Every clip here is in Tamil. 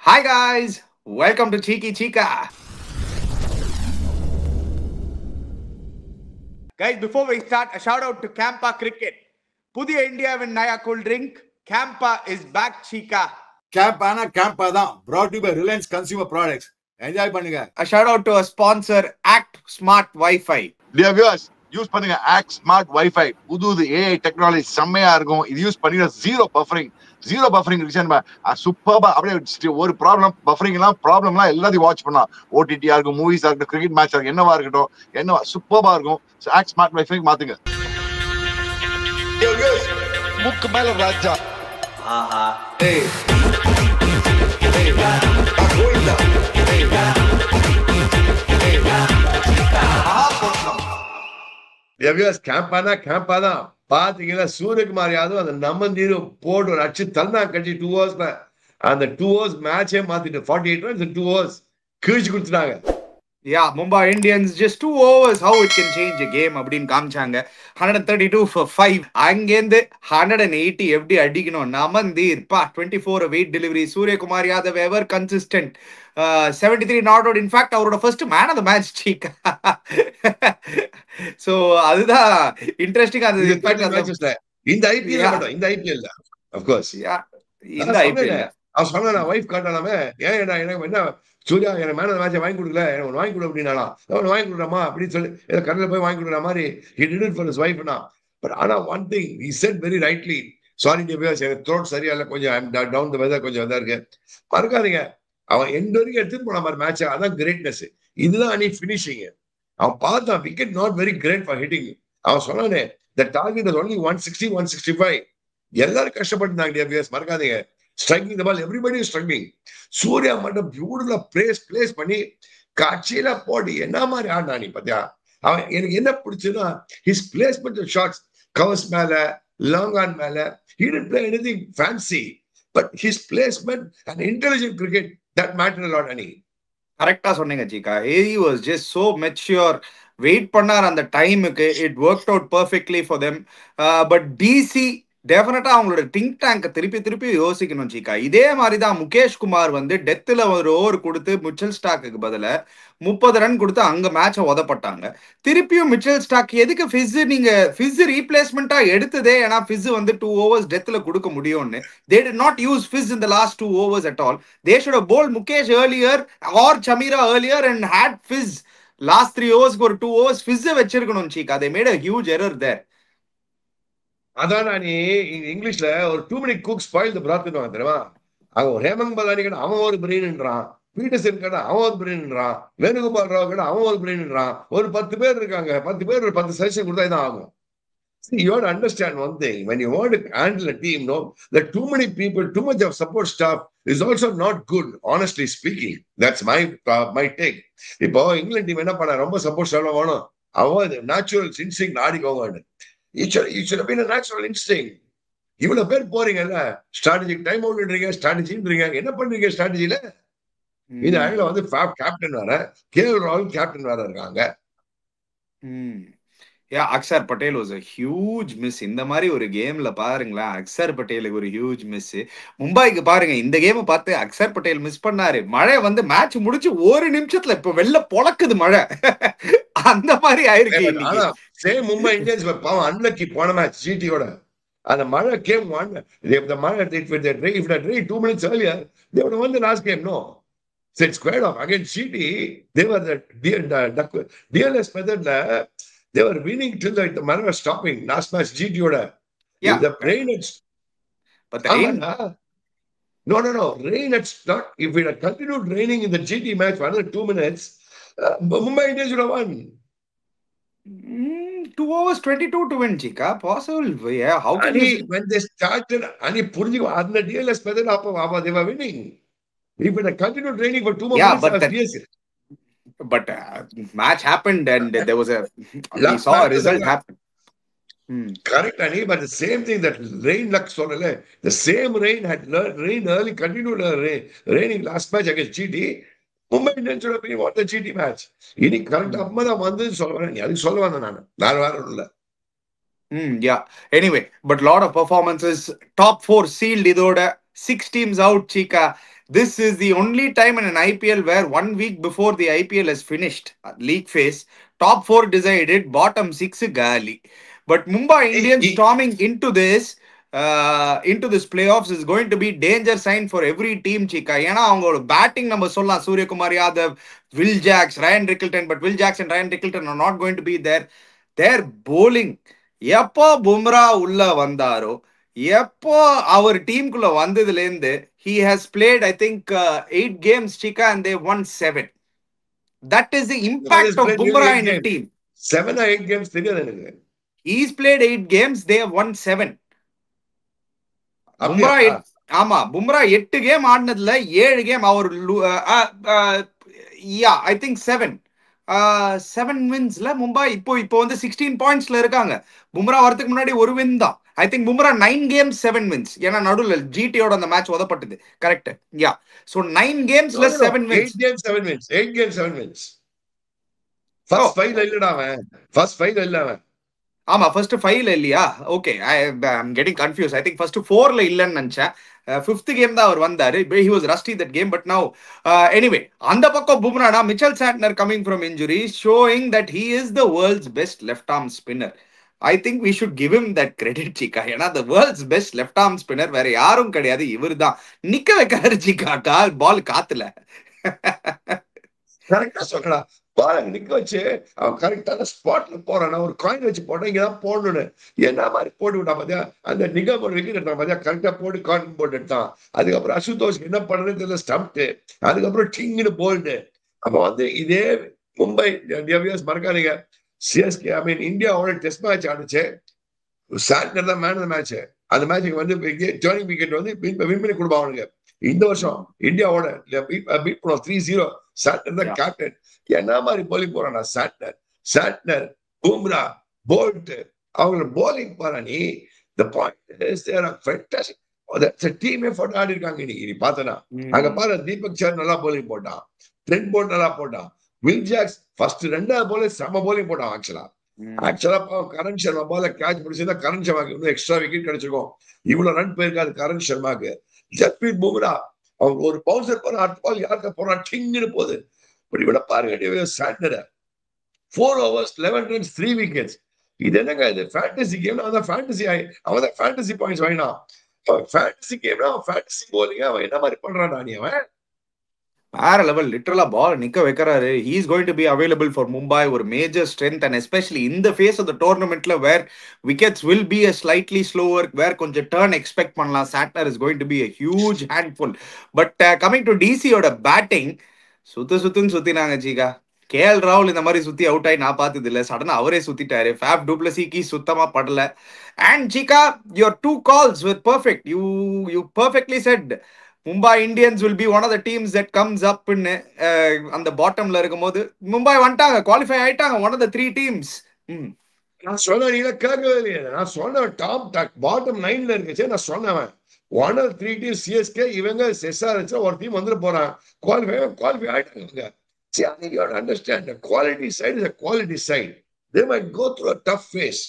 Hi guys, welcome to Cheeky Chica. Guys, before we start, a shout out to Campa Cricket. புதிய இந்தியாவின் நயா cool drink Campa is back, Chica. Campa தான் brought to you by Reliance Consumer Products. Enjoy பண்ணுங்க. A shout out to a sponsor, Act Smart Wi-Fi. Dear viewers, use பண்ணுங்க Act Smart Wi-Fi. புது AI டெக்னாலஜி செம்மையா இருக்கும். இது யூஸ் பண்ணினா ஜீரோ பஃபரிங் ரீசன் சூப்பர்பா. அப்படியே ஒரு ப்ராப்ளம்லாம் எல்லாத்தையும் வாட்ச் பண்ணலாம். ஓடிடியா இருக்கும், மூவிஸா இருக்கட்டும், கிரிக்கெட் மேட்சா இருக்கும், என்னவா சூப்பர்பா இருக்கும். Act Smart Wi-Fi மாத்துங்க. முக்கு மேல ராஜா. ஆஹா. கேம்பா தான் பாத்தீங்கன்னா சூரியகுமார் யாதவ் அந்த நம்மந்தீரு போட்டு ஒரு அச்சு தன்னா கட்சி 2 ஹவர்ஸ்ல அந்த 2 ஹவர்ஸ் மேட்சே மாத்திட்டு 48 runs 2 ஹவர்ஸ் கிழிச்சு கொடுத்துட்டாங்க. Yeah, Mumbai Indians just 2 overs, how it can change a game அப்படின்னு காமிச்சாங்க. 132 for 5. அங்கேருந்து 180 எப்படி அடிக்கணும். நமந்தீர் 24 weight delivery. Suryakumar Yadav ever consistent. 73 not out. In fact, அவரோட first man of the match Cheeka. So அதுதான் இன்ட்ரெஸ்டிங்கா இருந்தது. இந்த ஐபிஎல் of course. இந்த ஐபிஎல் அவன் சொன்னா வைஃப் காட்டலாமே, ஏன் எனக்கு என்ன சூர்யா எனக்கு மேன் ஆஃப் த மேட்சை வாங்கி கொடுக்கல, எனக்கு வாங்கி கொடு அப்படின்னாலாம். அவன் வாங்கி கொடுக்குறாமா அப்படின்னு சொல்லி ஏதோ கடையில் போய் வாங்கி கொடுக்குற மாதிரி he did it for his wife னா. பட் ஆனா one thing he said very rightly, sorry dear viewers, எனக்கு த்ரோட் சரியா இல்லை, கொஞ்சம் I'm down the weather, கொஞ்சம் இதா இருக்கு, மறக்காதீங்க அவன் எண்ட் வரைக்கும் எடுத்துட்டு போன மாதிரி மேட்ச். அதான் கிரேட்னஸ். இதுதான் அணி பினிஷிங். அவன் பார்த்தான் wicket not very great for hitting. அவன் சொன்னானே the target is only 160 165. எல்லாரும் கஷ்டப்பட்டு dear viewers, மறக்காதீங்க. Striking the ball, everybody is striking. Surya மட்டும் பியூட்டிஃபுல்லா பிளேஸ் பண்ணி காட்சியில போட்டு என்ன மாதிரி ஆடினா நீ பாத்தியா. அவன் எனக்கு என்ன பிடிச்சதுன்னா ஹிஸ் பிளேஸ்மெண்ட் ஷாட்ஸ், கவர்ஸ் மேல, லாங் ஆன் மேல, he didn't play anything fancy, but his placement and intelligent cricket that mattered a lot. Ani கரெக்டா சொன்னீங்க Cheeka. he was just so mature. Wait பண்ணார் அந்த டைமுக்கு. It work out perfectly for them. But DC டெஃபினட்டா அவங்களோட திங்க் டேங்கை திருப்பி யோசிக்கணும் சீக்கா. இதே மாதிரி தான் முகேஷ் குமார் வந்து டெத்தில் ஒரு ஓவர் கொடுத்து மிச்சல் ஸ்டாக்கு பதில 30 ரன் கொடுத்து அங்க மேட்சை உதப்பட்டாங்க. திருப்பியும் மிச்சல் ஸ்டாக் எதுக்கு ஃபிஸ் ரீப்ளேஸ்மெண்டா எடுத்ததே, ஏன்னா ஃபிஸ் வந்து 2 overs டெத்தில் கொடுக்க முடியும்னு. they did not use Fizz in the last 2 overs at all. they should have bowled Mukesh earlier or Chamira earlier and had Fizz last 3 overs ஒரு 2 overs Fizz வச்சிருக்கணும் சீக்கா. they made a huge error there. அதான் நீ இங்கிலீஷ்ல ஒரு 2 minute cook spoil the broth தெரியுமா. அவன் ஹேமந்த் பதானி கடை அவன் ஒரு பிரெயின்ன்றான், பீட்டர்சன் கடை அவன் ஒரு பிரெயின்ன்றான், வேணுகோபால் ராவ் கடை அவன் ஒரு பிரெயின்ன்றான். ஒரு 10 பேர் இருக்காங்க, 10 பேர் ஒரு 10 சஜஷன் கொடுத்தா இதான் ஆகும். See, you have to understand one thing. When you want to handle a team, no, that too many people, too much of support staff is also not good, honestly speaking. That's my take. இப்போ இங்கிலாந்து டீம் என்ன பண்ண, ரொம்ப சப்போர்ட் ஸ்டாஃப் வேணும், அவன் நேச்சுரல் இன்ஸ்டிங்க்ட் ஆடிக்கோங்க. It should have been a natural instinct. இவ்வளவு பேர் போறீங்கல்ல, ஸ்ட்ராட்டஜிக் டைம் அவுட்ன்றீங்க, ஸ்ட்ராட்டஜின்றீங்க, என்ன பண்றீங்க ஸ்ட்ராட்டஜில? இந்த அணில வந்து கேப்டன் வேற, கேஎல் ராகுல் கேப்டன் வேற இருக்காங்க. Axar Patel was a huge miss. இந்த மாதிரி ஒரு கேம்ல பாருங்களேன், அக்ஷர் பட்டேலுக்கு ஒரு ஹியூஜ் மிஸ். மும்பைக்கு பாருங்க, இந்த கேம் பார்த்து அக்ஷர் பட்டேல் மிஸ் பண்ணாரு. மழை வந்து மேட்ச் முடிச்சு 1 நிமிஷத்துல இப்ப வெள்ள பொழக்குது மழை. அந்த மாதிரி ஆயிருக்கு. சேம் மும்பை இந்தியன்ஸ் பாவம் அன்லக்கி போன மேட்ச் ஜிடியோட அந்த மழை கேம் ஒன். the மழை if that rain 2 minutes earlier they would have won the last game. No, so it's squared off against GT. They were the DLS method. They were winning till the man was stopping last match GT oda. Yeah, the rain had, but the rain no rain had stopped. If it had continued raining in the GT match for another 2 minutes, Mumbai Indians would have won. 2 overs 22 to win, Chika. Possible. Yeah, how can when they started புரிஞ்சுக்கோ அந்த DLS method அப்ப they were winning. If it had continued raining for 2 more minutes, but match happened and there was we saw a result happen. Correct, Ani, but the same thing that rain luck சொல்லல, the same rain had rain early, continued raining last match against GT. Mumbai Indians should have been won the GT match. இனி கரெக்ட் அப்பதான் வந்து சொல்லுவேன், அதுக்கு சொல்ல வந்தேன் நான் வேற இல்ல. Yeah, anyway, but lot of performances. Top 4 sealed இதோட 6 teams out, Chika. This is the only time in an IPL where 1 week before the IPL is finished, league phase, top four decided, bottom six gali. But Mumbai Indians storming into this playoffs is going to be danger sign for every team, Chika. ஏன்னா அவங்களோட பேட்டிங் நம்ம சொல்லலாம், Suryakumar Yadav, Will Jacks, Ryan Rickelton, but Will Jacks and Ryan Rickelton are not going to be there. Their bowling, எப்போ பும்ரா உள்ள வந்தாரோ, எப்போ அவர் டீமுக்குள்ள வந்ததுல இருந்து he has played I think 8 games, Chika, and they won 7. That is the impact of Bumrah in a team. 7 or 8 games தெரியாது எனக்கு. He's played 8 games, they have won 7. Bumrah ஆமா, பும்ரா 8 கேம் ஆடினதுல 7 கேம் அவர் ஐ திங்க் 7 வின்ஸ்ல மும்பை இப்போ வந்து 16 பாயிண்ட்ஸ்ல இருக்காங்க. பும்ரா வரதுக்கு முன்னாடி ஒரு வின் தான். I think Bumrah 9 games 7 wins. ஏன்னா நடுவில் ஜிடியோட அந்த மேட்ச் உதப்பட்டது. கரெக்ட். யா. சோ 9 கேம்ஸ்ல 7 wins. 8 games 7 wins. 8 games 7 wins. First 5 இல்லடா அவன். ஃபர்ஸ்ட் 5 இல்ல அவன். ஆமா, ஃபர்ஸ்ட் 5ல இல்லையா? Okay, I am getting confuse. I think first 4ல இல்லன்னு நினைச்சேன். 5th கேம் தான் அவர் வந்தாரு. He was rusty that game, but now anyway, அந்த பக்கம் பும்ரானா, Mitchell Santner coming from injury, showing that he is the world's best left arm spinner. I think we should give him that credit, Chika. ஏன்னா the world's best left arm spinner வேற யாரும் கிடையாது, இவர் தான். நிக்க வைக்கிறாரு Chika, பால் காத்துல. கரெக்டா சொல்றா. பால் நிக்க வச்சு அவன் கரெக்டான ஸ்பாட்ல போறான். ஒரு காயின் வச்சு போட்டா இங்கதான் போடணும்னு என்ன மாதிரி போட்டு விட்டா பாத்தியா. அந்த நிகம் ஒரு விக்கெட் எடுத்தான் பாத்தியா, கரெக்டா போட்டு காயின் போட்டு எடுத்தான். அதுக்கப்புறம் அசுதோஷ் என்ன பண்றதுன்னு தெரியல, ஸ்டம்ப்ட். அதுக்கப்புறம் டிங்னு போல்டு. அப்ப வந்து இதே மும்பை மறக்காதீங்க, சிஎஸ்கே ஐ மீன் இந்தியாவோட டெஸ்ட் மேட்ச் ஆடிச்சு. சாண்ட்னர் தான் மேன் ஆஃப் தி மேட்ச். அந்த மேட்சுக்கு வந்து டர்னிங் விக்கெட் வந்து வின் பண்ணி கொடுப்பாங்க அவனுக்கு. இந்த வருஷம் இந்தியாவோட பீட் பண்ணோம் 3-0. சாண்ட்னர் தான் கேப்டன். என்ன மாதிரி போலிங் போறானா சாண்ட்னர், பும்ரா, போல்ட், அவங்களோட போலிங் போறா நீ. The point is they are fantastic. That's a team effort ஆடி இருக்காங்க. நீ பார்த்தனா அங்க பாரு, தீபக் சர் நல்லா போலிங் போட்டான், ட்ரெண்ட் போல்ட் நல்லா போட்டான், வில் ஜாக்ஸ் ஃபர்ஸ்ட் 2வது போல செம போலிங் போட்டான். ஆக்சுவலா கரண் சர்மா பால கேட்ச் பிடிச்சிருந்தா கரண் சர்மாக்கு இன்னும் எக்ஸ்ட்ரா விக்கெட் கிடைச்சிருக்கும். இவ்வளவு ரன் போயிருக்காது கரண் சர்மாக்கு. ஜஸ்பீத் பும்ரா அவங்க ஒரு பவுன்சர் போற, அடுத்த பால் யாருக்க போறான், டிங்னு போகுது. இப்படி விட பாருங்க சாண்ட்னர் 4 overs 11 runs 3 wickets. இது என்னங்க இது ஃபேண்டசி கேம்? அவன் தான் ஃபேண்டசி பாயிண்ட்ஸ் வாங்கினா. ஃபேண்டசி கேம்னா ஃபேண்டசி போலிங் அவன் என்ன மாதிரி பண்றான் நீ? அவன் வேற லெவல், லிட்டரலா பால் நிக்க வைக்கிறாரு. he is going to be available for Mumbai, ஒரு மேஜர் ஸ்ட்ரென்த். அண்ட் எஸ்பெஷலி இந்த ஃபேஸ் ஆஃப் த டோர்னமெண்ட்ல where wickets will be a slightly slower, where கொஞ்சம் டர்ன் எக்ஸ்பெக்ட் பண்ணலாம். Santner is going to be a huge handful. But coming to டிசியோட பேட்டிங், சுத்துன்னு சுத்தினாங்க Chika. கேஎல் ராகுல் இந்த மாதிரி சுத்தி அவுட் ஆகி நான் பார்த்தது இல்லை. சடனா அவரே சுத்திட்டாரு. ஃபேப் டூப்ளசிக்கு சுத்தமா படல. And Chika, your 2 calls were perfect. You perfectly said Mumbai Indians will be one of the teams that comes up in அந்த பாட்டம்ல இருக்கும்போது மும்பை வந்துட்டாங்க, குவாலிஃபை ஆயிட்டாங்க. one of the 3 teams. நான் சொன்ன நீங்க கேட்கவே இல்லையே. நான் சொன்ன டாப் பாட்டம் 9ல இருக்குச்சு. நான் சொன்னவன் 1 of 3 teams சிஎஸ்கே, இவங்க எஸ்ஆர்எச் ஒரு டீம் வந்துட்டு போறான். குவாலிஃபை ஆயிட்டாங்க. See, I think you have to understand the quality side is a quality side. They might go through a tough phase.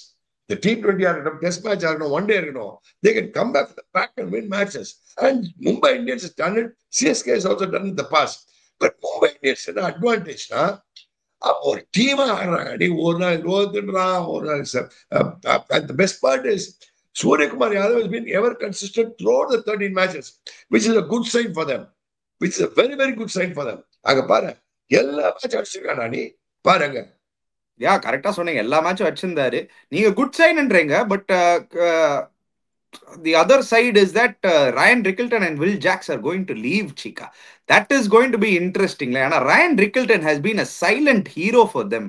The T20 இருக்கட்டும், டெஸ்ட் மேட்ச் இருக்கட்டும், ஒன் டே இருக்கட்டும், they can come back to the back and win matches. And Mumbai Indians has done it. CSK has also done it in the past. But Mumbai Indians என்ன அட்வான்டேஜ்னா, ஒரு டீமா ஆடுறாங்க. ஒரு நாள் ரோஹித்ன்றான், ஒரு நாள் and the best part is Suryakumar Yadav has been ever consistent throughout the 13 matches, which is a good sign for them. Which is a very, very good sign for them. அங்க பாரு, எல்லா மேட்ச் அடிச்சிருக்கானா நீ பாருங்க. யா, கரெக்டா சொன்னீங்க. எல்லா மேட்சும் அடிச்சிருந்தாரு. நீங்க குட் சைன்ன்றீங்க. But the other side is that Ryan Rickelton and Will Jacks are going to leave, Chika. That is going to be interesting. Ryan Rickelton has been a silent hero for them.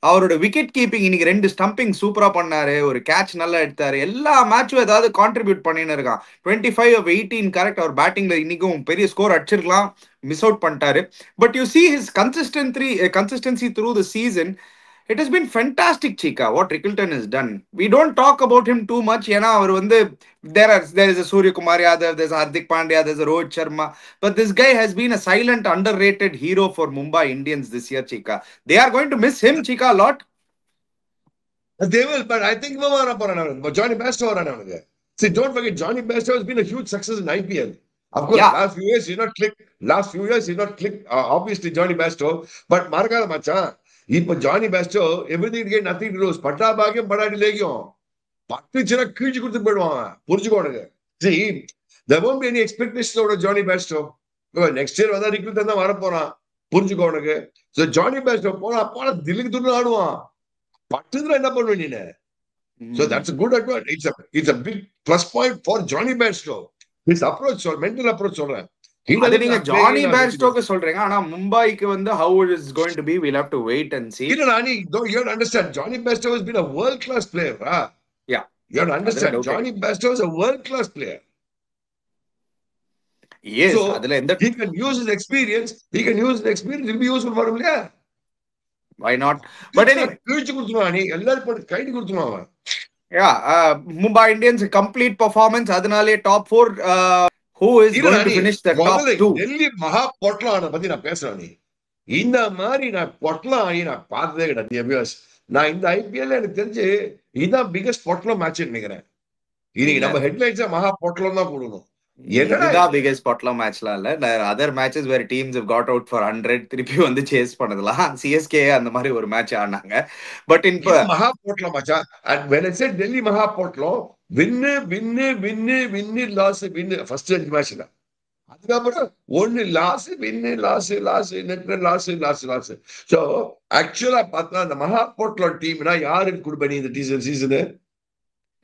அவரோட விக்கெட் கீப்பிங் இன்னைக்கு 2 ஸ்டம்பிங் சூப்பரா பண்ணாரு. ஒரு கேட்ச் நல்லா எடுத்தாரு. எல்லா மேட்சும் ஏதாவது கான்ட்ரிபியூட் பண்ணின்னு இருக்கான். 25 of 18 கரெக்ட். அவர் பேட்டிங்ல இன்னைக்கும் பெரிய ஸ்கோர் அடிச்சிருக்கலாம், மிஸ் அவுட் பண்ணிட்டாரு. But you see his consistency through the season. It has been fantastic, Chika, what Rickelton has done. We don't talk about him too much. அவர் வந்து there is a Suryakumar Yadav, there's a Hardik Pandya, there's a Rohit Sharma, but this guy has been a silent, underrated hero for Mumbai Indians this year, Chika. They are going to miss him, Chika, a lot. They will, but I think Johnny Bairstow. See, don't forget, Johnny Bairstow has been a huge success in IPL. Of course, Yeah. last few years he's not clicked. Last few years he's not clicked. Obviously, Johnny Bairstow. But மறக்காத மச்சான், இப்ப Johnny Bairstow everything to get nothing to lose. பட்டா பாக்கியம் படாடி லேகியம். பட்டுச்சுன்னா கீழ்ச்சி கொடுத்து போயிடுவாங்க. புரிஞ்சுக்கோ உனக்கு. See, there won't be any expectations out of Johnny Bairstow. Next year வந்தா ரிக்ரூட் தான் வர போறான். புரிஞ்சுக்கோ உனக்கு. So Johnny Bairstow போனா தில்லுக்கு துண்டு ஆடுவான். பட்டுதுல என்ன பண்ணுவ நீனு? So that's a good advantage. It's a big plus point for Johnny Bairstow. His approach, mental approach சொல்றேன். அது நீங்க ஜானி பேர்ஸ்டோக்கு சொல்றீங்க. ஆனா மும்பைக்கு வந்து how it is going to be, we'll have to wait and see. You have to understand, Johnny Bairstow has been a world-class player. Yeah. You have to understand, Johnny Bairstow is a world-class player. Yes. So, அதுல எந்த he can use his experience. It will be useful for him. Yeah. Why not? But anyway. கீழ்ச்சி கொடுத்துருவான் நீ. எல்லாரும் போட்டு கைட்டு கொடுத்துருவான் அவன். Yeah. Mumbai Indians complete performance. அதனாலே top 4. Who is going to finish the top 2? Delhi மகா பொட்டலான பத்தி நான் பேசுறேன். நீ இந்த மாதிரி நான் பொட்டலாம் ஆகி நான் பார்த்ததே கிடையாது. நான் இந்த ஐபிஎல் எனக்கு தெரிஞ்சு இதுதான் பிகஸ்ட் பொட்டலம் மேட்ச் நினைக்கிறேன். இன்னைக்கு நம்ம ஹெட்லைன்ஸா மகா பொட்டலம் தான் போடணும். இதுதான் பிகஸ்ட் பொட்டலம் மேட்ச்லாம் இல்ல. Other matches where teams have got out for 100 திருப்பி வந்து சேஸ் பண்ணதெல்லாம் சிஎஸ்கே அந்த மாதிரி ஒரு மேட்ச் ஆனாங்க. பட் இன் மகா பொட்டலம் மேட்சா? and when I said Delhi மகா பொட்டலம், வின்னு லாஸ் ஃபர்ஸ்ட் 5 மேட்ச்ல, அதுக்கப்புறம் ஒன்னு லாஸ் சோ ஆக்சுவலா பார்த்தா அந்த மகா பொட்டலம் டீம்னா யாருக்கு கொடுப்ப நீ இந்த சீசனு?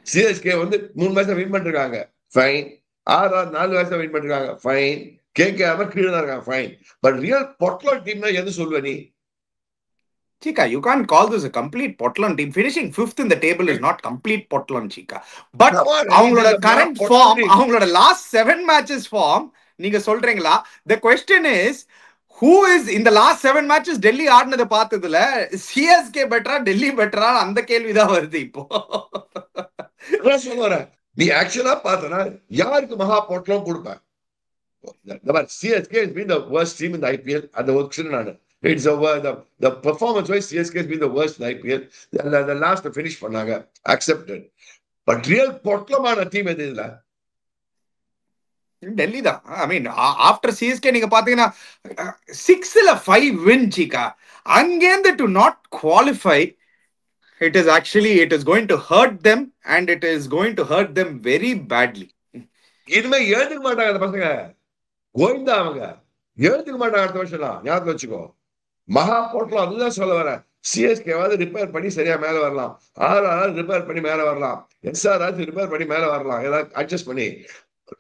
சிஎஸ்கே வந்து 3 மேட்ச் வின் பண்ணிருக்காங்க, ஃபைன். ஆர்ஆர் 4 மேட்ச் வின் பண்ணிருக்காங்க, ஃபைன். கேகேஆர் கீழே தான் இருக்காங்க, ஃபைன். பட் ரியல் பொட்டலம் டீம்னா எது சொல்லுவ நீ? Chika, you can't call this a complete Portland team. Finishing 5th in the table is not complete Portland, Chika. But அவங்களோட current form, அவங்களோட last 7 matches form, நீங்க சொல்றீங்களா? The question is, who is in the last 7 matches Delhi ஆடினதை பார்த்ததுல சிஎஸ்கே பெட்டரா டெல்லி பெட்டரா அந்த கேள்விதான் வருது இப்போ. சொல்லுறேன், நீ ஆக்சுவலா பார்த்தனா யாருக்கு மகா பொட்டலம் கொடுப்ப? CSK has been the worst team in the IPL. அந்த ஒர்க்ஸ் நானு it's the performance wise CSK has been the worst in IPL. The last finish பண்ணாங்க, accepted. But real பொட்டலமான டீம் எது இல்ல? டெல்லி தான். ஐ மீன் ஆஃப்டர் சிஎஸ்கே நீங்க பாத்தீங்கன்னா 6ல 5 வின் Chika. அங்கேருந்து to not qualify, it is going to hurt them, and it is going to hurt them very badly. இனிமே எழுதுக்க மாட்டாங்க அந்த பசங்க. கோவிந்தா அவங்க எழுதுக்க மாட்டாங்க அடுத்த வருஷம். ஞாபகம் வச்சுக்கோ. மகா பொட்டலம் அதுதான் சொல்ல வரேன். சிஎஸ்கேவாவது ரிப்பேர் பண்ணி சரியா மேல வரலாம், ஆர்ஆர் ரிப்பேர் பண்ணி மேல வரலாம், எஸ்ஆர் ரிப்பேர் பண்ணி மேல வரலாம், ஏதாவது அட்ஜஸ்ட் பண்ணி.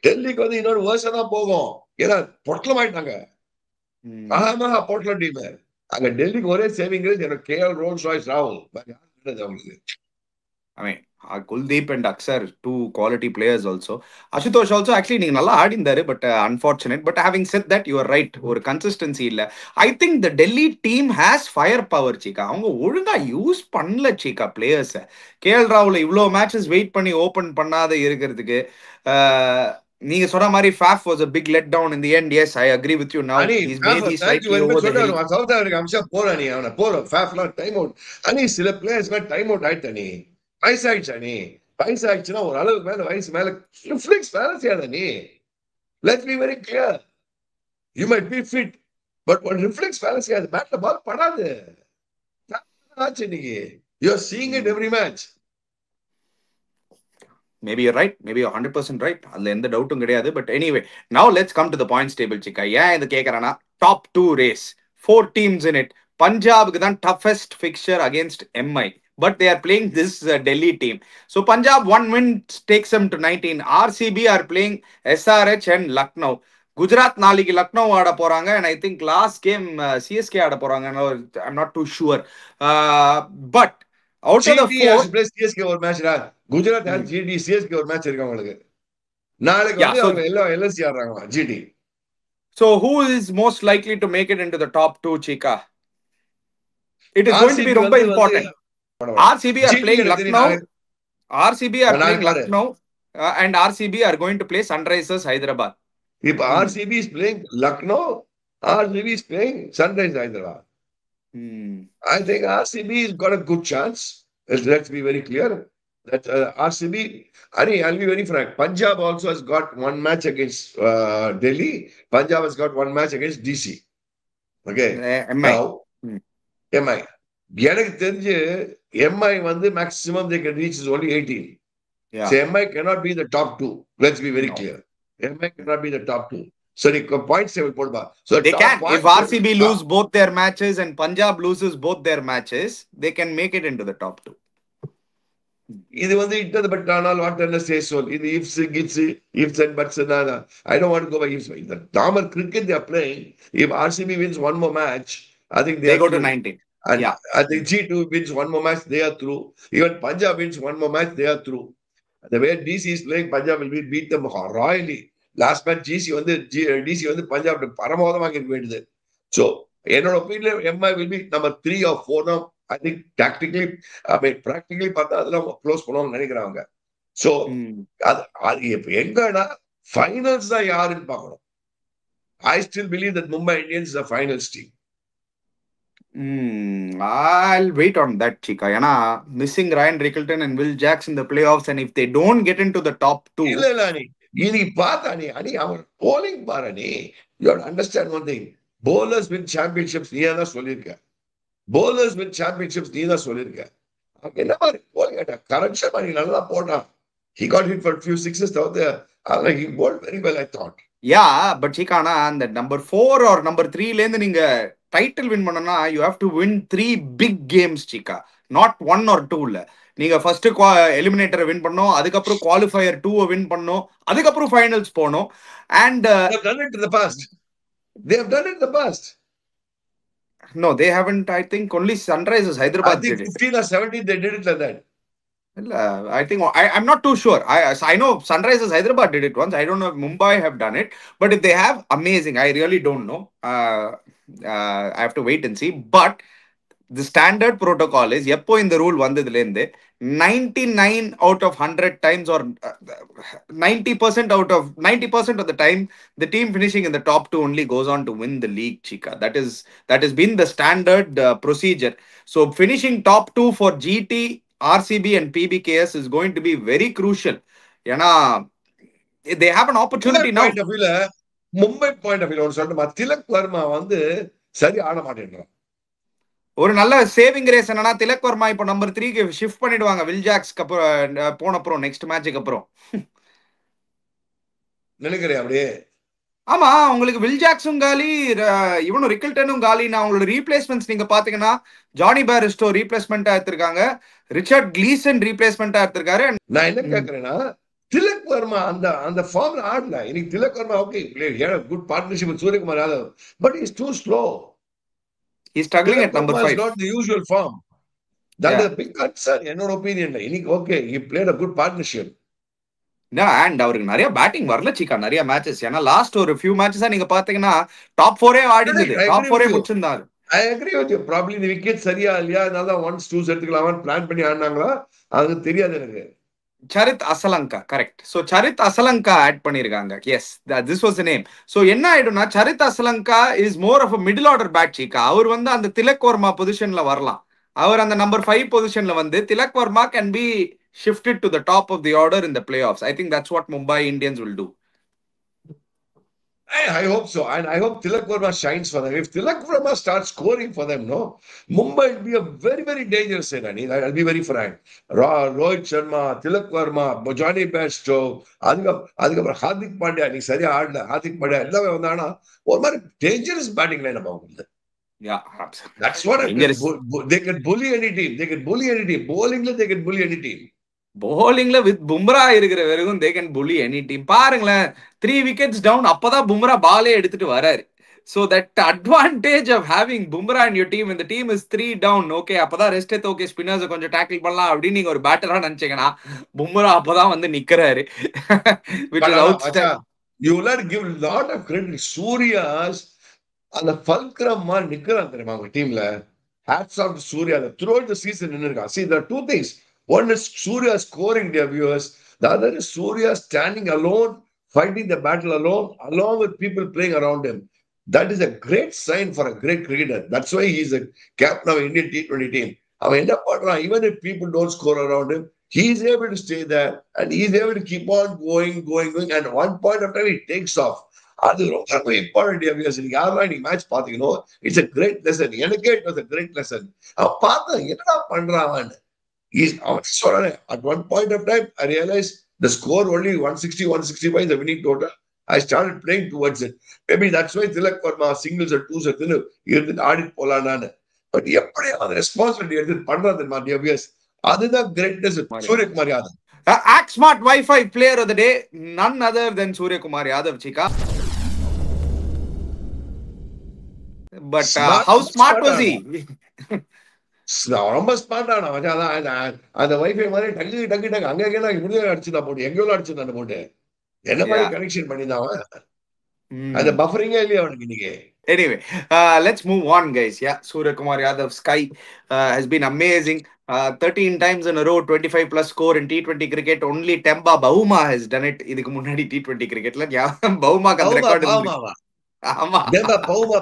டெல்லிக்கு வந்து இன்னொரு வருஷம் தான் போகும். ஏன்னா பொட்டலம் ஆயிட்டாங்க. மகா பொட்டலம் டீம். அங்க டெல்லிக்கு ஒரே சேவிங் கேஎல், ரோல்ஸ் ராய்ஸ், ராகுல். அவங்களுக்கு I mean, Kuldeep and Aksar, 2 quality players also. Ashutosh also actually நீங்க நல்லா ஆடிந்தாரு, but unfortunate. But having said that, you are right. ஒரு consistency இல்ல. I think the Delhi team has firepower, Chika. அவங்க ஒழுங்கா யூஸ் பண்ணல Chika players. கேஎல் ராகுல் இவ்வளோ மேட்சஸ் வெயிட் பண்ணி ஓபன் பண்ணாத இருக்கிறதுக்கு நீங்க சொன்ன மாதிரி Faf was a big letdown in the end. Yes, I agree with you now. He's maybe slightly over the hill. South Africa அம்சா போறா நீ, அவனை போற Fafலாம் டைம் அவுட். அனி சில பிளேயர்ஸ் டைம் அவுட் ஆயிட்டா நீ. வயசாயிடுச்சா நீ? வயசாயிடுச்சுன்னா ஒரு அளவுக்கு மேல வயசு மேல ரிஃப்ளெக்ஸ் வேலை செய்யாத நீ. Let's be very clear. You might be fit, but ஒரு ரிஃப்ளெக்ஸ் வேலை செய்யாது. பேட்ல பால் படாது. ஆச்சு இன்னைக்கு. You are seeing it every match. Maybe you're right. Maybe you're 100% right. அதுல எந்த டவுட்டும் கிடையாது. But anyway, now let's come to the points table, Chika. ஏன் இது கேட்கறானா, top 2 race, 4 teams in it. பஞ்சாபுக்கு தான் toughest fixture against MI. But they are playing this Delhi team. So Punjab 1 win takes them to 19. RCB are playing SRH and Lucknow. Gujarat நாளைக்கு லக்னோ ஆட போறாங்க, and I think last game CSK ஆட போறாங்க. I'm not too sure. But out of the 4 CSK ஒரு மேட்ச்டா. குஜராத் has GD, CSK ஒரு மேட்ச் இருக்கு அவங்களுக்கு. நாளைக்கு வந்து அவங்க எல்லாம் LSC ஆடுறாங்க, GD. So who is most likely to make it into the top 2, Chika? It is going to be ரொம்ப important. RCB are playing Lucknow. RCB are playing Lucknow, and RCB are going to play Sunrisers Hyderabad. If RCB is playing Lucknow, RCB is playing Sunrisers Hyderabad. I think RCB has got a good chance. Let's be very clear. That RCB, I'll be very frank. Punjab also has got one match against Delhi. Punjab has got one match against DC. Okay. MI. Now, MI. எனக்கு தெரிஞ்சு MI வந்து maximum they can reach is only 18. Yeah. So MI cannot be the top two. Let's be very No. clear. MI cannot be the top two. So the points table போடுவா. So They top can. one If RCB lose both their matches and Punjab loses both their matches, they can make it into the top 2. இது வந்து இட்டது பட் ஆனால் வாட் என்ன சே சொல் இது ifs kids ifs and buts I don't want to go by ifs இந்த normal cricket they are playing. If RCB wins one more match, I think They are go to through. 19. And Yeah. I think G2 wins one more match, they are through. Even Punjab wins one more match, they are through. The way DC is playing, Punjab will beat them royally. Last match DC வந்து பஞ்சாப் பரமோதமாக இருக்க வேண்டியது. So என்னோட opinion MI will be number 3 or 4 now. I think tactically, I mean practically பார்த்தா அதெல்லாம் க்ளோஸ் பண்ணுவாங்கன்னு நினைக்கிறாங்க. So அது இப்ப எங்கன்னா ஃபைனல்ஸ் தான் யாருன்னு பார்க்கணும். I still believe that Mumbai Indians is a finals team. I'll wait on that, Chika. ஏன்னா missing Ryan Rickelton and Will Jacks in the playoffs, and if they don't get into the top 2. இல்ல நீ பார்த்தா நீ அவன் bowling பாரு நீ. You have to understand one thing. Bowlers win championships நீ தான் சொல்லியிருக்க. Bowlers win championships நீ தான் சொல்லியிருக்க. என்ன மாதிரி bowling ஆட்டா கரண் சர்மா நீ நல்லா போட்டான். He got hit for a few sixes out there. He bowled very well, I thought. Yeah, but Chikana, அந்த number 4 or number 3 ல இருந்து நீங்க டைட்டில் வின் பண்ணனா you have to win 3 big games, Chika. Not 1 or 2 இல்ல. நீங்க ஃபர்ஸ்ட் எலிமினேட்டரை வின் பண்ணோம், அதுக்கப்புறம் குவாலிஃபயர் 2 வின் பண்ணோம், அதுக்கப்புறம் ஃபைனல்ஸ் போனோம். And they have done it in the past. They have done it in the past. No, they haven't. I think only Sunrisers Hyderabad did it. 15 or 17 they did it like that. I think I'm not too sure. I know Sunrisers Hyderabad did it once. I don't know if Mumbai have done it, but if they have, amazing. I really don't know. I have to wait and see. But the standard protocol is எப்போ இந்த ரூல் வந்ததுலேருந்து 99 out of 100 times or 90% out of 90% of the time, the team finishing in the top 2 only goes on to win the league, Chika. That has been the standard procedure. So finishing top 2 for GT, RCB and PBKS is going to be very crucial. ஏன்னா they have an opportunity now. Mumbai point of view சொல்லிட்டு திலக் வர்மா வந்து சரி ஆட மாட்டேன்றான். ஒரு நல்ல சேவிங் ரேஸ் என்னன்னா திலக் வர்மா இப்போ நம்பர் 3க்கு ஷிஃப்ட் பண்ணிடுவாங்க வில் ஜாக்ஸ்க்கு அப்புறம் போனப்புறம் நெக்ஸ்ட் மேட்சுக்கு அப்புறம். நினைக்கிறேன் அப்படியே. ஆமா, உங்களுக்கு வில் ஜாக்ஸும் காலி, இவனும் ரிக்கல்டனும் காலி. நான் உங்களோட ரீப்ளேஸ்மெண்ட்ஸ் நீங்க பாத்தீங்கன்னா ஜானி பேரிஸ்டோ ரீப்ளேஸ்மெண்டா எடுத்திருக்காங்க, ரிச்சர்ட் கிளீசன் ரீப்ளேஸ்மெண்டா எடுத்திருக்காரு. நான் என்ன கேக்குறேன்னா திலக் வர்மா அந்த ஃபார்ம்ல ஆடல. இன்னைக்கு Tilak Varma okay good partnership with Suryakumar Yadav, but is too slow. He's struggling at number 5. Not the usual form. That is a big concern, என்னோட ஒப்பீனியன்ல. இன்னைக்கு okay he played a good partnership. And அவருக்கு நிறைய பேட்டிங் வரல Chika, நிறைய மேட்சஸ். ஏன்னா லாஸ்ட் ஒரு ஃபியூ மேட்சஸா நீங்க பாத்தீங்கன்னா டாப் 4 ஆடிந்தது, டாப் 4 முடிச்சிருந்தாரு. I agree with you. Probably the wicket சரியா இல்லையா, அதனால தான் 1s 2s எடுத்துக்கலாம் பிளான் பண்ணி ஆடினாங்களா அது தெரியாது எனக்கு. Charith Asalanka, correct. So Charith Asalanka add பண்ணிருக்காங்க. Yes, this was the name. So என்ன ஆயிடும்னா Charith Asalanka is more of a middle order bat Chika. அவர் வந்து அந்த திலக் வர்மா பொசிஷன்ல வரலாம். அவர் அந்த நம்பர் 5 பொசிஷன்ல வந்து Tilak Verma can be shifted to the top of the order in the playoffs. I think that's what Mumbai Indians will do. I hope so, and I hope Tilak Verma shines for them. If Tilak Verma starts scoring for them, no, Mumbai will be a very, very dangerous side. I'll be very frank. Rohit Sharma, Tilak Verma, Johnny Bairstow, அதுக்கப்புறம் ஹார்திக் பாண்டியா, நீ சரியா ஆடல, ஹார்திக் பாண்டியா எல்லாமே வந்தாங்கன்னா ஒரு மாதிரி டேஞ்சரஸ் பேட்டிங் லைன் அப் ஆகும். Yeah, absolutely. That's what they can bully any team. They can bully any team. Bowlingல they can bully any team. bowlingல with Bumrah இருக்கிற வரைக்கும் they can bully any team. பாருங்களேன் 3 wickets down அப்பதான் பும்ரா பாலே எடுத்துட்டு வராரு. So that advantage of having Bumrah in your team, when the team is 3 down, okay, அப்பதான் ரெஸ்ட் எடுத்து ஓகே ஸ்பின்னர்ஸ் கொஞ்சம் டாக்கிள் பண்ணலாம் அப்படின்னு நீங்க ஒரு பேட்டரா நினைச்சீங்கன்னா பும்ரா அப்பதான் வந்து நிக்கிறாரு. which is outstanding. You will not give lot of credit. Surya's அந்த ஃபல்க்ரம் மாதிரி நிக்கிறான் தெரியுமா அவங்க டீம்ல. Hats off to Surya. Throughout the season நின்னுருக்கான். See, there are two things. One is Surya scoring, their viewers. The other is Surya standing alone, fighting the battle alone, along with people playing around him. That is a great sign for a great cricketer. That's why he is a captain of Indian T20 team. அவன் என்ன பண்றான், even if people don't score around him, He's able to stay there and he's able to keep on going. And one point of time, he takes off. அது ரொம்ப இம்பார்ட்டன்ட் எபிஎஸ். நீங்க யாரெல்லாம் நீங்க மேட்ச் பாத்தீங்கன்னோ இட்ஸ் a great lesson. எனக்கே it was a great lesson. அவன் பார்த்தா என்னடா பண்றான் அவன். அவன் சொல்றேன், at one point of time, I realized the score only 160, 165 is the winning total. I started playing towards it. Maybe that's why Tilak Verma singles or twos எடுத்து ஆடிட்டு போலான்னு. பட் எப்படி அந்த ரெஸ்பான்சிபிலிட்டி எடுத்து பண்றது மாதிரி எபிஎஸ், அதுதான் greatness Suryakumar Yadav. Act Smart Wi-Fi player of the day, none other than Suryakumar Yadav, Chika. But how smart was he? ரொம்ப ஸ்மார்ட்டான அந்த வைஃபை மாதிரி டக்கு அங்க இப்படி அடிச்சுதான் போட்டு எங்கேயோ அடிச்சுதான் போட்டு என்ன மாதிரி கனெக்ஷன் பண்ணிதான் அந்த பஃபரிங்கே இல்லையா அவனுக்கு இன்னைக்கு. Anyway, let's move on, guys. Yeah, Suryakumar Yadav Sky has been amazing. 13 times in a row, 25 plus score in T20 cricket. Only Temba Bavuma has done it. இதுக்கு முன்னாடி T20 cricket ல பவுமா அந்த ரெக்கார்ட் இருக்கு. ஆமா, Temba Bavuma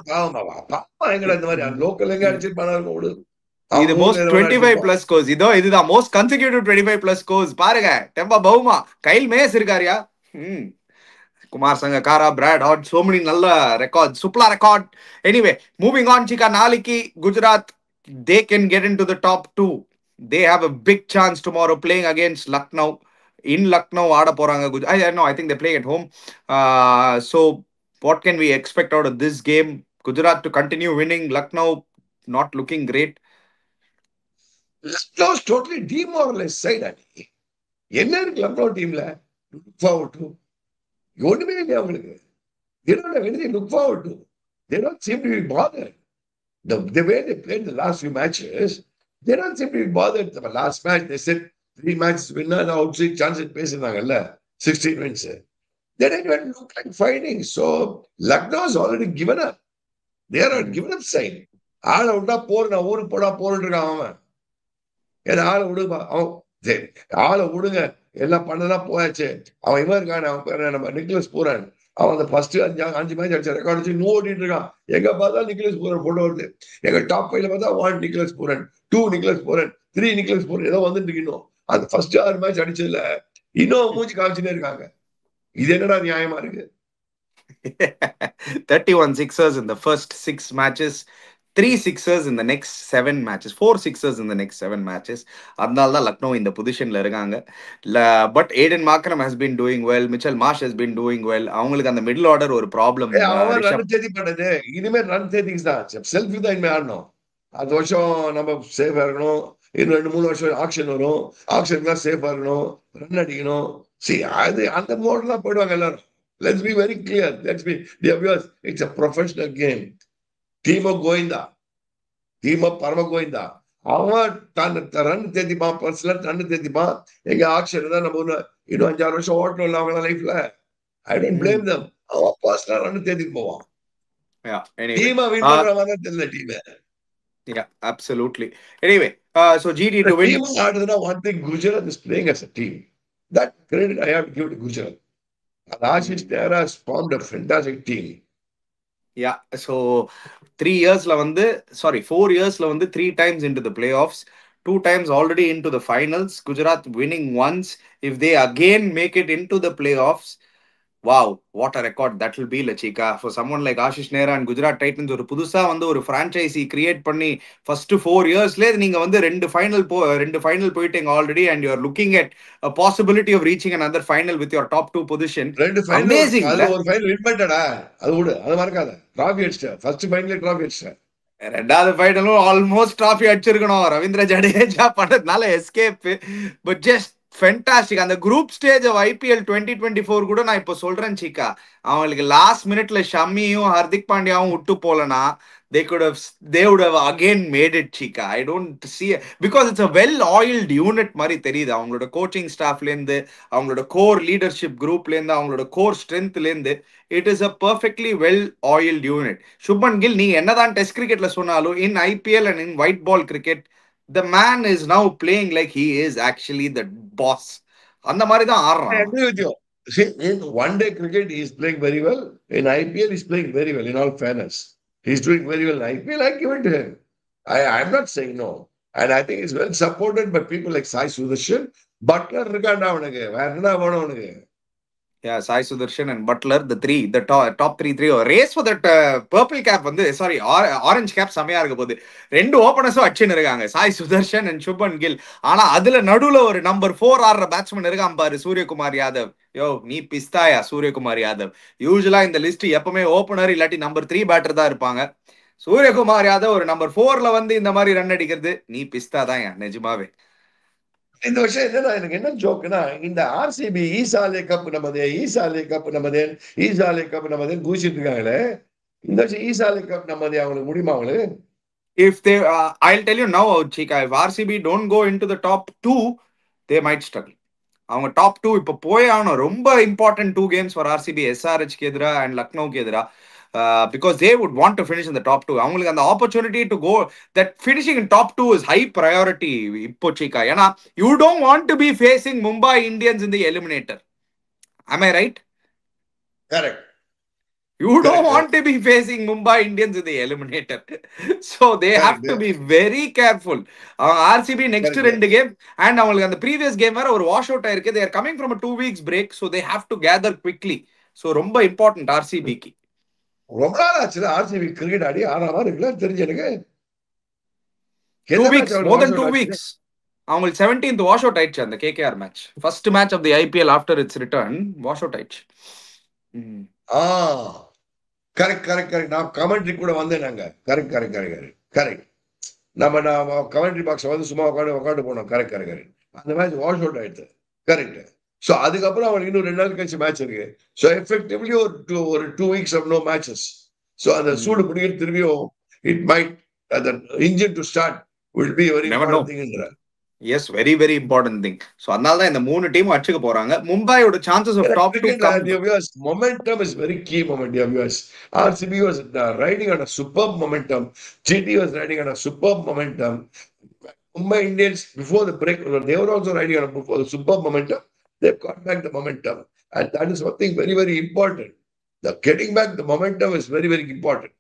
பாப்பா எங்கடா இந்த மாதிரி லோக்கல் எங்க அடிச்சிருப்பானு ஓடு. இது most 25 plus scores. இதுதான் most consecutive 25 plus scores. பாருங்க, Temba Bavuma, கைல் மேஸ் இருக்காரியா. Kumar Sangakkara, Brad Hod, so many nalla records, Supla record. Anyway, moving on, Chika, Naliki, Gujarat, they can get into the top 2. They have a big chance tomorrow playing against Lucknow. In Lucknow, Ada Poranga, I think they play at home. So, what can we expect out of this game? Gujarat to continue winning, Lucknow not looking great. Lucknow is totally demoralized side. என்ன இருக்கு Lucknow teamல? Look forward to. ஒண்ணுமே இல்லையா அவங்களுக்கு. They don't have anything to look forward to. They don't seem to be bothered. The way they played the last few matches, they don't seem to be bothered. The last match, they said 3 matches winner, outside chances பேசினாங்கல்ல, 16 wins. They didn't even look like fighting. So, Lucknow has already given up. They are a given up side. ஆளை விட்டா போறேன், ஊருக்கு போடா போறேன்னு இருக்கான் அவன். ஏன்னா ஆளை விடுப்பா, ஆளை விடுங்க, எல்லாம் பண்ணதான் போயாச்சு. அவன் இவன் இருக்கான், அவன் பேர் நம்ம நிக்கலஸ் பூரன். அவன் அந்த ஃபர்ஸ்ட் 5 மேட்ச் அடிச்ச ரெக்கார்ட் வச்சு ஓடிட்டு இருக்கான். எங்க பார்த்தா நிக்கலஸ் பூரன் போட்டோ வருது. எங்க டாப் 5ல பார்த்தா 1 Nicholas Pooran, 2 Nicholas Pooran, 3 Nicholas Pooran, ஏதோ வந்துட்டு இருக்கணும். அந்த ஃபர்ஸ்ட் 6 மேட்ச் அடிச்சதுல இன்னும் மூஞ்சி காமிச்சுட்டே இருக்காங்க. இது என்னடா நியாயமா இருக்கு? 31 sixers in the first 6 matches. 3 sixers in the next 7 matches. 4 sixers in the next 7 matches. அதனால தான் லக்னோ இந்த பொசிஷன்ல இருக்காங்க. But Aden Markram has been doing well. Mitchell Marsh has been doing well. அவங்களுக்கு அந்த மிடில் ஆர்டர் ஒரு ப்ராப்ளம். அவன் ரன் தேதி பண்ணது இனிமே ரன் தேதிங்ஸ் தான். செல்ஃபி தான் இனிமே ஆடணும். அந்த வருஷம் நம்ம சேஃபா இருக்கணும். இன்னும் 2-3 வருஷம் ஆக்ஷன் வரும். ஆக்ஷனுக்குலாம் சேஃபா இருக்கணும். ரன் அடிக்கணும். அது அந்த மோட்லாம் போயிடுவாங்க எல்லாரும். Let's be very clear. It's a professional game. Team of Goinda, team of Parma Goinda. அவன் ரன் தேதிப்பான், பர்சனல் ரன் தேதிப்பான். எங்க ஆக்ஷன் தான் நம்ம இன்னும் 5-6 வருஷம் ஓட்டணும் இல்லை அவங்க லைஃப்ல. I don't blame them. அவன் பர்சனல் ரன் தேதிட்டு போவான். டீமை வின் பண்ற மாதிரி தெரியல team. Yeah, absolutely. Anyway, so GT to win. Team ஆடுதுன்னா one thing, Gujarat is playing as a team. That credit I have to give to Gujarat. Ashish Nehra has formed a fantastic team. Yeah, so 4 yearsல வந்து 3 times into the playoffs, 2 times already into the finals. Gujarat winning once. If they again make it into the playoffs, wow, what a record that will be, Lachika. For someone like Ashish Nehra and Gujarat Titans, ஒரு புதுசா வந்து ஒரு franchise create பண்ணி first 4 yearsல நீங்க வந்து ரெண்டு final போயிட்டீங்க already, and you are looking at a possibility of reaching another final with your top 2 position. Amazing. அது ஒரு final win பண்ணிட்டடா. அது மறக்காத. Trophy அடிச்ச. First final trophy அடிச்ச. ரெண்டாவது ஃபைனலும் ஆல்மோஸ்ட் டிராஃபி அடிச்சிருக்கணும். ரவீந்திர ஜடேஜா பண்ணதுனால எஸ்கேப். But just fantastic. அந்த குரூப் ஸ்டேஜ் ஆஃப் IPL 2024 கூட நான் இப்போ சொல்றேன் சிக்கா, அவங்களுக்கு லாஸ்ட் மினிட்ல ஷம்மியும் ஹர்திக் பாண்டியாவும் விட்டு போலனா they would have again made it, Chika. I don't see it because it's a well-oiled unit மாதிரி தெரியுது. அவங்களோட கோச்சிங் ஸ்டாஃப்ல இருந்து, அவங்களோட கோர் லீடர்ஷிப் குரூப்ல இருந்து, அவங்களோட கோர் ஸ்ட்ரென்த்ல இருந்து, it is a perfectly well-oiled unit. Shubman Gill நீ என்னதான் டெஸ்ட் கிரிக்கெட்ல சொன்னாலும், in IPL and in white ball cricket, the man is now playing like he is actually the boss. அந்த மாதிரி தான் ஆடுறான். I agree with you. See, in one day cricket he is playing very well. In IPL he is playing very well, in all fairness. He's doing very well in IPL. I give it to him. I'm not saying no. And I think it's well supported by people like Sai Sudarshan. Buttler இருக்காண்டா அவனுக்கு, வேற என்ன வேணும் அவனுக்கு? Yeah, Sai Sudarshan and Butler, the top three race for that purple cap வந்து சாரி ஆரஞ்சு கேப் செமையா இருக்க போகுது. ரெண்டு ஓபனர்ஸும் அடிச்சுன்னு இருக்காங்க, சாய் சுதர்ஷன் அண்ட் சுபன் கில். ஆனா அதுல நடுவுல ஒரு நம்பர் 4 ஆடுற பேட்ஸ்மேன் இருக்கான் பாரு, சூரியகுமார் யாதவ். யோ நீ பிஸ்தாயா சூரியகுமார் யாதவ். யூசுவலா இந்த லிஸ்ட் எப்பவுமே ஓபனர் இல்லாட்டி நம்பர் 3 பேட்டர் தான் இருப்பாங்க. சூரியகுமார் யாதவ் ஒரு நம்பர் 4ல வந்து இந்த மாதிரி ரன் அடிக்கிறது, நீ பிஸ்தா தான் நிஜமாவே. இந்த விஷயம் என்னன்னா, எனக்கு என்ன ஜோக்குன்னா, இந்த ஆர்சிபி ஈசாலே கப் நமதே, ஈசாலே கப் நமதே, ஈசாலே கப் நமதேன்னு கூச்சிட்டு இருக்காங்களே, இந்த விஷயம் ஈசாலே கப் நமதே அவங்களுக்கு முடியுமா அவங்களுக்கு? If they, I'll tell you now, Chika, if RCB don't go into the top 2, they might struggle. அவங்க டாப் 2 இப்போ போய் ஆகணும். ரொம்ப இம்பார்ட்டன்ட் 2 கேம்ஸ் ஃபார் ஆர்சிபி, எஸ்ஆர்ஹெச்க்கு எதிரா அண்ட் லக்னோக்கு எதிரா. Because they would want to finish இந்த டாப் 2. அவங்களுக்கு அந்த opportunity to go that finishing in top 2 is high priority இப்போ சீக்கா. ஏன்னா you don't want to be facing Mumbai Indians in the eliminator. Am I right? Correct. You don't want to be facing Mumbai Indians in the eliminator. So they have to be very careful. RCB next ரெண்டு கேம் and அவங்களுக்கு அந்த previous game வேற ஒரு வாஷ் அவுட் ஆயிருக்கு. They are coming from a 2 weeks break, so they have to gather quickly. So ரொம்ப important RCB க்கு. ரொம்ப நாள் ஆச்சு ஆர்சிபி கிரிக்கெட் ஆடி, ஆனா மாதிரி இருக்குல்ல தெரிஞ்சு எனக்கு. 2 weeks, more than 2 weeks. அவங்களுக்கு 17th வாஷ் அவுட் ஆயிடுச்சு அந்த KKR match. First match of the IPL after its return wash out ஆயிடுச்சு. கரெக்ட். நான் கமெண்ட்ரி கூட வந்தேன் நாங்க. கரெக்ட். நம்ம கமெண்ட்ரி பாக்ஸ் வந்து சும்மா உட்காந்து போனோம். கரெக்ட். அந்த மேட்ச் வாஷ் அவுட் ஆயிடுது. கரெக்ட். ஸோ அதுக்கப்புறம் அவனுக்கு இன்னும் 2 நாள் கழிச்சு மேட்ச் இருக்கு. ஸோ எஃபெக்டிவ்லி ஒரு 2 weeks off no matches. So அந்த சூடு பிடிக்கிறது திரும்பியும் இட் மைட் அந்த engine to start will be very important திங்ன்ற. Yes, very very important thing. So அதனால தான் இந்த மூணு டீம் அடிச்சுக்க போறாங்க. மும்பையோட chances of top 2 momentum is very key momentum. RCB was riding on a superb momentum. GT was riding on a superb momentum. Mumbai Indians before the break, they were also riding on a superb momentum. They've got back the momentum, and that is something very very important. The getting back the momentum is very very important.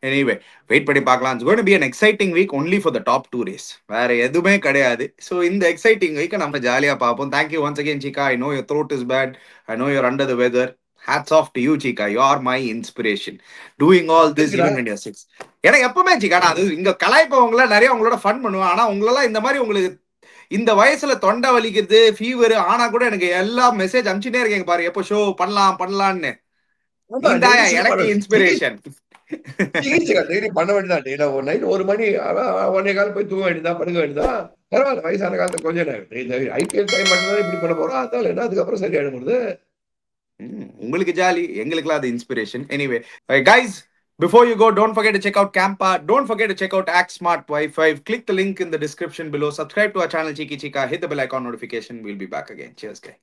Anyway, wait பண்ணி பார்க்கலாம். It's going to be an exciting week only for the top 2 race. வேற எதுவுமே கிடையாது. So இந்த exciting week நம்ம ஜாலியா பார்ப்போம். Thank you once again, Chika. I know your throat is bad. I know you're under the weather. Hats off to you, Chika. You are my inspiration. Doing all this even when you're 6. ஏன்னா எப்பவுமே Chika, நான் அது இங்க கலாய்ப்பவங்கள நிறைய உங்களோட ஃபன் பண்ணுவேன். ஆனா உங்களெல்லாம் இந்த மாதிரி உங்களுக்கு இந்த வயசுல தொண்டை வலிக்கிறது, ஃபீவர் ஆனா கூட எனக்கு எல்லா மெசேஜ் அனுப்பிச்சுட்டே இருக்கீங்க பாரு, எப்போ ஷோ பண்ணலாம்னு. எனக்கு இன்ஸ்பிரேஷன். டெய்லி பண்ண வேண்டியதான். ஒரு நைட் 1 மணி 1:15 போய் தூங்க வேண்டியதான், படுக்க வேண்டியதான். பரவாயில்ல, வயசான காலத்துல கொஞ்சம் IPL டைம் மட்டும்தான் இப்படி பண்ண போறோம். அதனால என்ன அதுக்கப்புறம் சரியாயிடும் போது. உங்களுக்கு ஜாலி, எங்களுக்குலாம் அது inspiration. Anyway guys, before you go, don't forget to check out Campa. Don't forget to check out Act Smart Wi-Fi. Click the link in the description below. Subscribe to our channel Cheeky Chika. Hit the bell icon notification. We'll be back again. Cheers, guys.